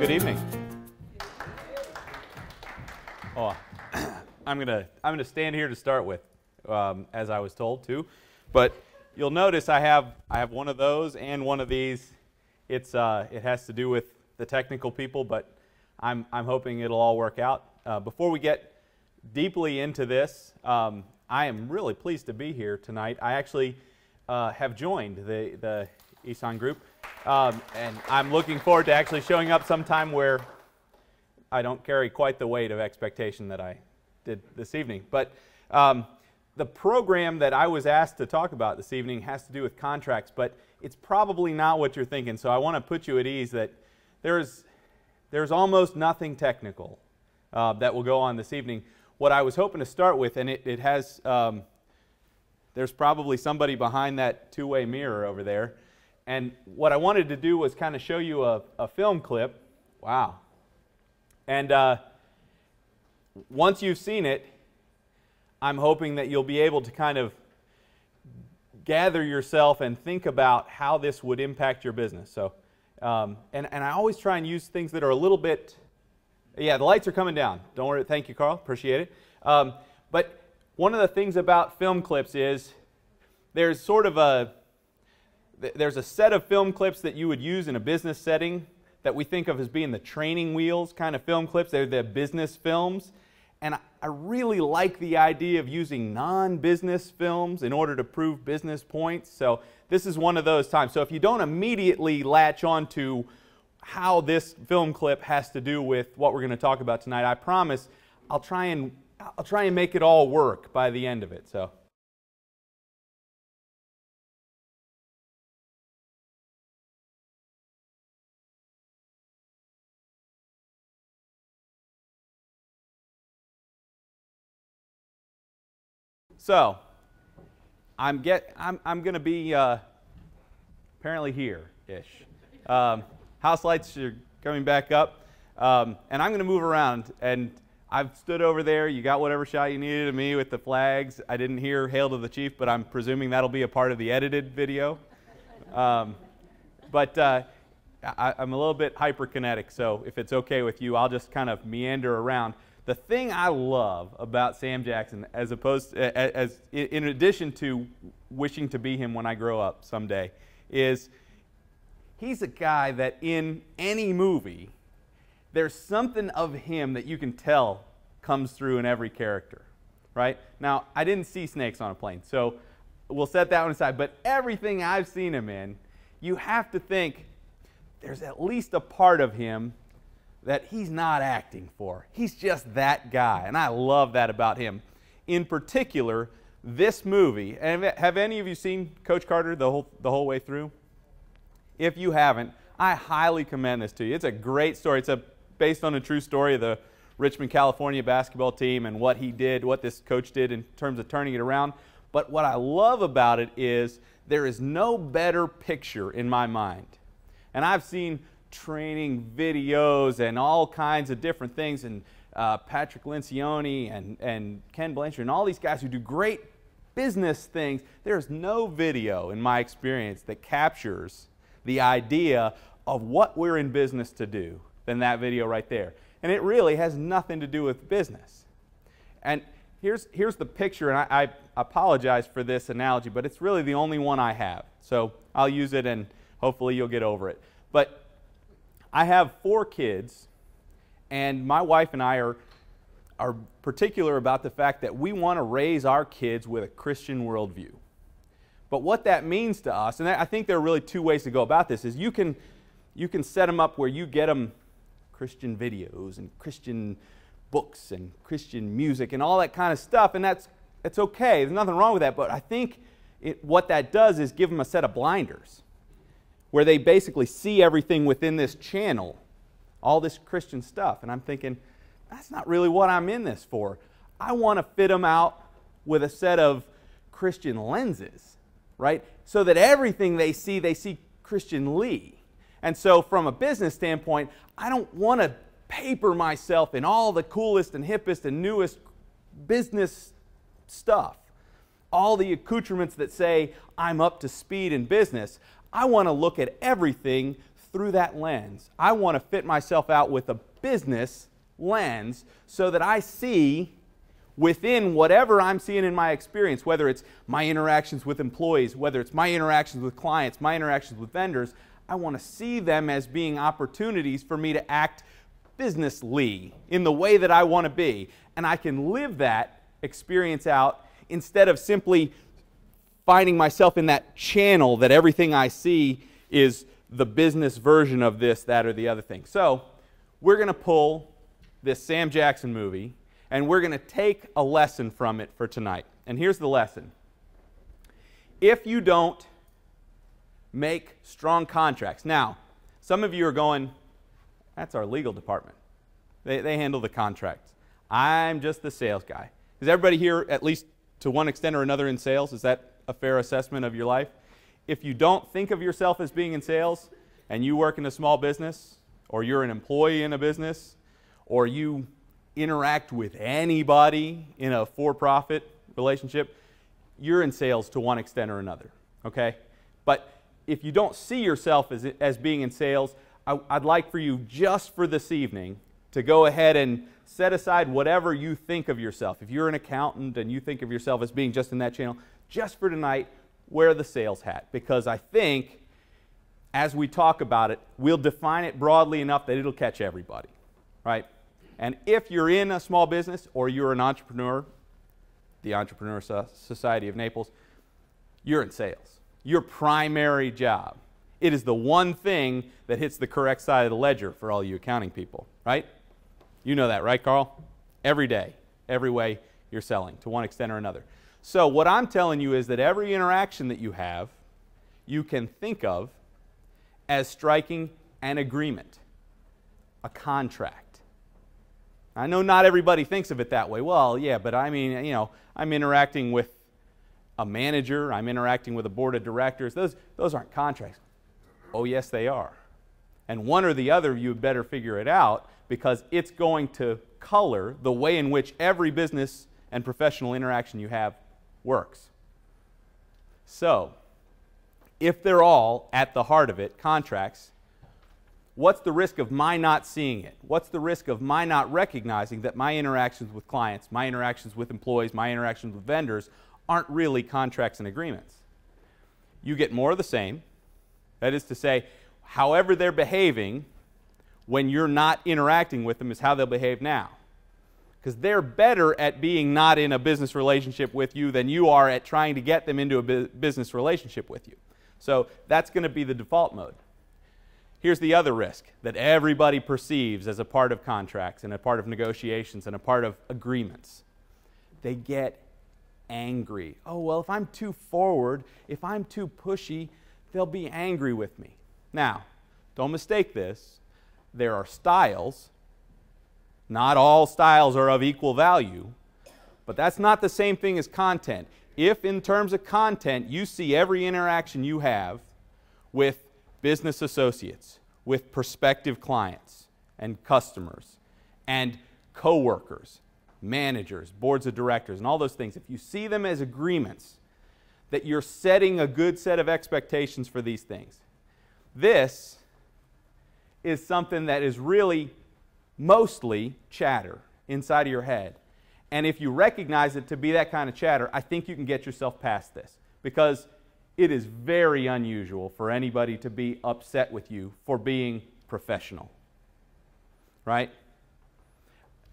Good evening. Oh, I'm gonna stand here to start with, as I was told to, but you'll notice I have one of those and one of these. It has to do with the technical people, but I'm hoping it'll all work out. Before we get deeply into this, I am really pleased to be here tonight. I actually have joined the ESON group, and I'm looking forward to actually showing up sometime where I don't carry quite the weight of expectation that I did this evening. But the program that I was asked to talk about this evening has to do with contracts, but it's probably not what you're thinking. So I want to put you at ease that there's almost nothing technical that will go on this evening. What I was hoping to start with, and it has, there's probably somebody behind that two-way mirror over there. And what I wanted to do was kind of show you a film clip. Wow. And once you've seen it, I'm hoping that you'll be able to kind of gather yourself and think about how this would impact your business. So, and I always try and use things that are a little bit, yeah, the lights are coming down. Don't worry. Thank you, Carl. Appreciate it. But one of the things about film clips is there's sort of there's a set of film clips that you would use in a business setting that we think of as being the training wheels kind of film clips. They're the business films. And I really like the idea of using non-business films in order to prove business points. So this is one of those times. So if you don't immediately latch on to how this film clip has to do with what we're going to talk about tonight, I promise I'll try and make it all work by the end of it. So I'm going to be apparently here-ish. House lights are coming back up, and I'm going to move around. And I've stood over there. You got whatever shot you needed of me with the flags. I didn't hear "Hail to the Chief," but I'm presuming that'll be a part of the edited video. I'm a little bit hyperkinetic, so if it's okay with you, I'll just kind of meander around. The thing I love about Sam Jackson, in addition to wishing to be him when I grow up someday, is he's a guy that in any movie, there's something of him that you can tell comes through in every character, right? Now, I didn't see Snakes on a Plane, so we'll set that one aside. But everything I've seen him in, you have to think there's at least a part of him that he's not acting for. He's just that guy, and I love that about him. In particular, this movie, and have any of you seen Coach Carter the whole way through? If you haven't, I highly commend this to you. It's a great story. It's based on a true story of the Richmond, California basketball team and what he did, what this coach did in terms of turning it around. But what I love about it is there is no better picture in my mind. And I've seen training videos and all kinds of different things, and Patrick Lencioni and Ken Blanchard and all these guys who do great business things. There's no video, in my experience, that captures the idea of what we're in business to do than that video right there. And it really has nothing to do with business. And here's the picture, and I apologize for this analogy, but it's really the only one I have. So I'll use it, and hopefully you'll get over it. But I have 4 kids, and my wife and I are particular about the fact that we want to raise our kids with a Christian worldview. But what that means to us, and I think there are really 2 ways to go about this, is you can set them up where you get them Christian videos and Christian books and Christian music and all that kind of stuff, and that's okay. There's nothing wrong with that, but I think what that does is give them a set of blinders, where they basically see everything within this channel, all this Christian stuff. And I'm thinking, that's not really what I'm in this for. I want to fit them out with a set of Christian lenses, right? So that everything they see Christianly. And so from a business standpoint, I don't want to paper myself in all the coolest and hippest and newest business stuff. All the accoutrements that say I'm up to speed in business. I want to look at everything through that lens. I want to fit myself out with a business lens so that I see within whatever I'm seeing in my experience, whether it's my interactions with employees, whether it's my interactions with clients, my interactions with vendors, I want to see them as being opportunities for me to act businessly in the way that I want to be. And I can live that experience out instead of simply finding myself in that channel that everything I see is the business version of this, that, or the other thing. So we're going to pull this Sam Jackson movie and we're going to take a lesson from it for tonight. And here's the lesson. If you don't make strong contracts. Now, some of you are going, that's our legal department. They handle the contracts. I'm just the sales guy. Is everybody here at least to one extent or another in sales? Is that a fair assessment of your life? If you don't think of yourself as being in sales and you work in a small business or you're an employee in a business or you interact with anybody in a for-profit relationship, you're in sales to one extent or another, okay? But if you don't see yourself as being in sales, I'd like for you just for this evening to go ahead and set aside whatever you think of yourself. If you're an accountant and you think of yourself as being just in that channel, just for tonight, wear the sales hat. Because I think as we talk about it, we'll define it broadly enough that it'll catch everybody, right? And if you're in a small business or you're an entrepreneur, the Entrepreneur Society of Naples, you're in sales. Your primary job. It is the one thing that hits the correct side of the ledger for all you accounting people, right? You know that, right, Carl? Every day, every way you're selling to one extent or another. So what I'm telling you is that every interaction that you have, you can think of as striking an agreement, a contract. I know not everybody thinks of it that way. Well, yeah, but I mean, you know, I'm interacting with a manager, I'm interacting with a board of directors. Those aren't contracts. Oh, yes, they are. And one or the other, you better figure it out because it's going to color the way in which every business and professional interaction you have works. So, if they're all, at the heart of it, contracts, what's the risk of my not seeing it? What's the risk of my not recognizing that my interactions with clients, my interactions with employees, my interactions with vendors aren't really contracts and agreements? You get more of the same. That is to say, however they're behaving when you're not interacting with them is how they'll behave now. Because they're better at being not in a business relationship with you than you are at trying to get them into a business relationship with you. So that's going to be the default mode. Here's the other risk that everybody perceives as a part of contracts and a part of negotiations and a part of agreements. They get angry. Oh, well, if I'm too forward, if I'm too pushy, they'll be angry with me. Now, don't mistake this. There are styles. Not all styles are of equal value, but that's not the same thing as content. If in terms of content, you see every interaction you have with business associates, with prospective clients and customers and coworkers, managers, boards of directors, and all those things, if you see them as agreements, that you're setting a good set of expectations for these things. This is something that is really mostly chatter inside of your head. And if you recognize it to be that kind of chatter, I think you can get yourself past this. Because it is very unusual for anybody to be upset with you for being professional. Right?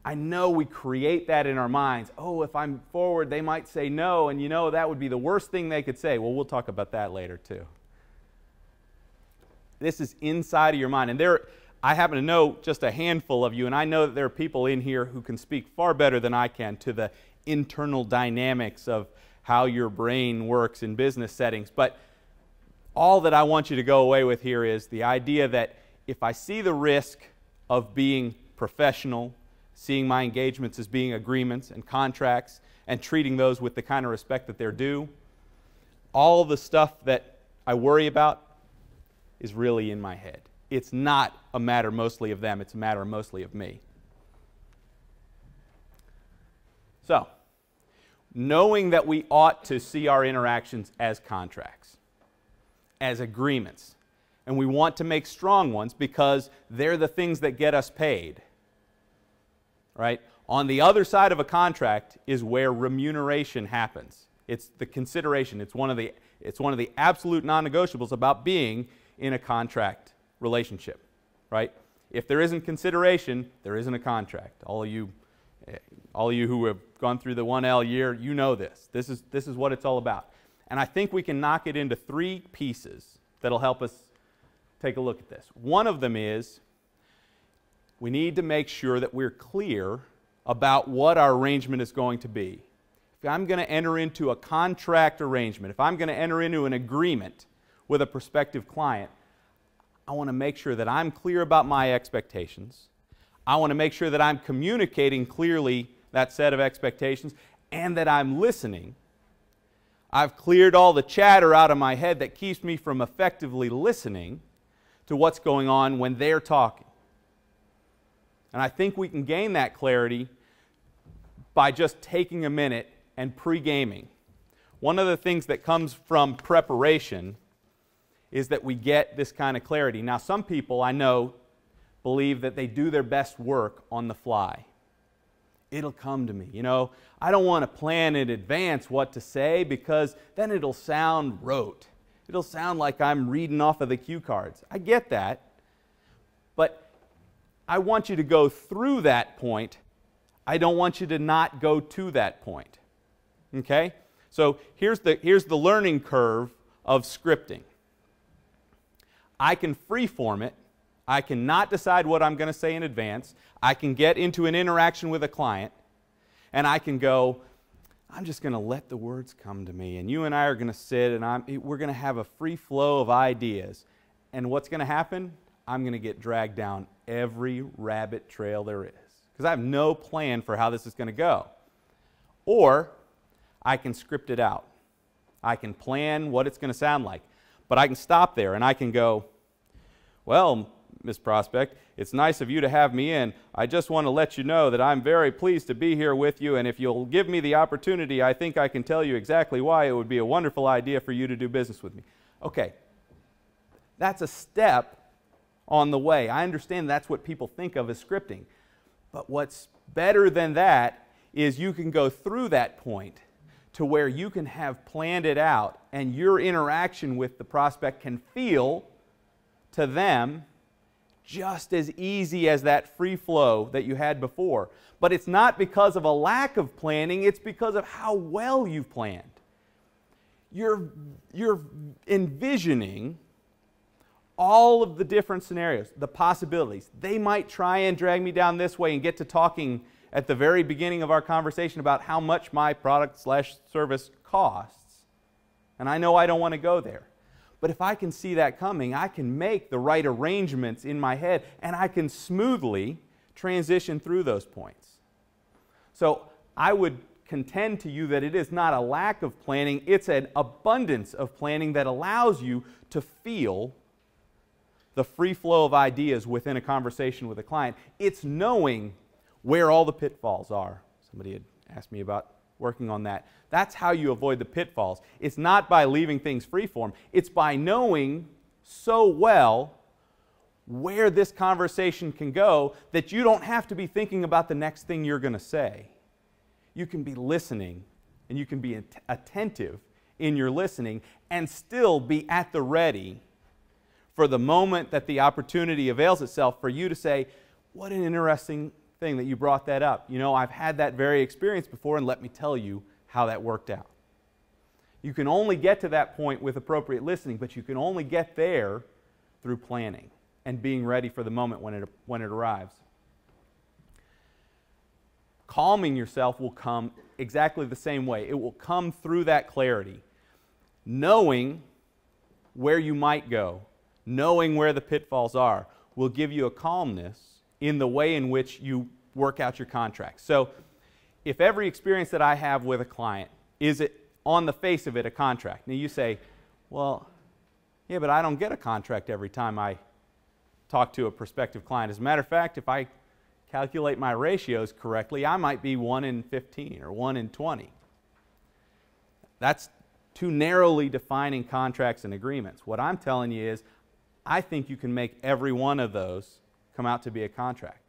I know we create that in our minds. Oh, if I'm forward, they might say no, and you know that would be the worst thing they could say. Well, we'll talk about that later too. This is inside of your mind. And I happen to know just a handful of you, and I know that there are people in here who can speak far better than I can to the internal dynamics of how your brain works in business settings. But all that I want you to go away with here is the idea that if I see the risk of being professional, seeing my engagements as being agreements and contracts, and treating those with the kind of respect that they're due, all the stuff that I worry about is really in my head. It's not a matter mostly of them, it's a matter mostly of me. So, knowing that we ought to see our interactions as contracts, as agreements, And we want to make strong ones because they're the things that get us paid. Right? On the other side of a contract is where remuneration happens. It's the consideration. It's one of the absolute non-negotiables about being in a contract relationship. Right? If there isn't consideration, there isn't a contract. All of you who have gone through the 1L year, you know this. This is what it's all about. And I think we can knock it into 3 pieces that'll help us take a look at this. One of them is we need to make sure that we're clear about what our arrangement is going to be. If I'm going to enter into a contract arrangement, if I'm going to enter into an agreement with a prospective client, I want to make sure that I'm clear about my expectations. I want to make sure that I'm communicating clearly that set of expectations and that I'm listening. I've cleared all the chatter out of my head that keeps me from effectively listening to what's going on when they're talking. And I think we can gain that clarity by just taking a minute and pre-gaming. One of the things that comes from preparation is that we get this kind of clarity. Now, some people I know believe that they do their best work on the fly. It'll come to me. You know, I don't want to plan in advance what to say because then it'll sound rote. It'll sound like I'm reading off of the cue cards. I get that. But I want you to go through that point. I don't want you to not go to that point. Okay? So here's the learning curve of scripting. I can freeform it. I can not decide what I'm going to say in advance. I can get into an interaction with a client, and I can go, I'm just going to let the words come to me, and you and I are going to sit, and we're going to have a free flow of ideas. And what's going to happen? I'm going to get dragged down every rabbit trail there is, because I have no plan for how this is going to go. Or I can script it out. I can plan what it's going to sound like. But I can stop there, and I can go, well, Ms. Prospect, it's nice of you to have me in. I just want to let you know that I'm very pleased to be here with you, and if you'll give me the opportunity, I think I can tell you exactly why it would be a wonderful idea for you to do business with me. Okay, that's a step on the way. I understand that's what people think of as scripting. But what's better than that is you can go through that point to where you can have planned it out, and your interaction with the prospect can feel to them just as easy as that free flow that you had before. But it's not because of a lack of planning, it's because of how well you've planned. You're envisioning all of the different scenarios, the possibilities. They might try and drag me down this way and get to talking at the very beginning of our conversation about how much my product/service costs. And I know I don't want to go there. But if I can see that coming, I can make the right arrangements in my head, and I can smoothly transition through those points. So I would contend to you that it is not a lack of planning, it's an abundance of planning that allows you to feel the free flow of ideas within a conversation with a client. It's knowing where all the pitfalls are. Somebody had asked me about working on that. That's how you avoid the pitfalls. It's not by leaving things freeform. It's by knowing so well where this conversation can go that you don't have to be thinking about the next thing you're going to say. You can be listening, and you can be attentive in your listening and still be at the ready for the moment that the opportunity avails itself for you to say, what an interesting thing that you brought that up. You know, I've had that very experience before, and let me tell you how that worked out. You can only get to that point with appropriate listening, but you can only get there through planning and being ready for the moment when it arrives. Calming yourself will come exactly the same way. It will come through that clarity. Knowing where you might go, knowing where the pitfalls are, will give you a calmness in the way in which you work out your contract. So if every experience that I have with a client is it on the face of it a contract. Now you say, well, yeah, but I don't get a contract every time I talk to a prospective client. As a matter of fact, if I calculate my ratios correctly, I might be 1 in 15 or 1 in 20. That's too narrowly defining contracts and agreements. What I'm telling you is I think you can make every one of those come out to be a contract.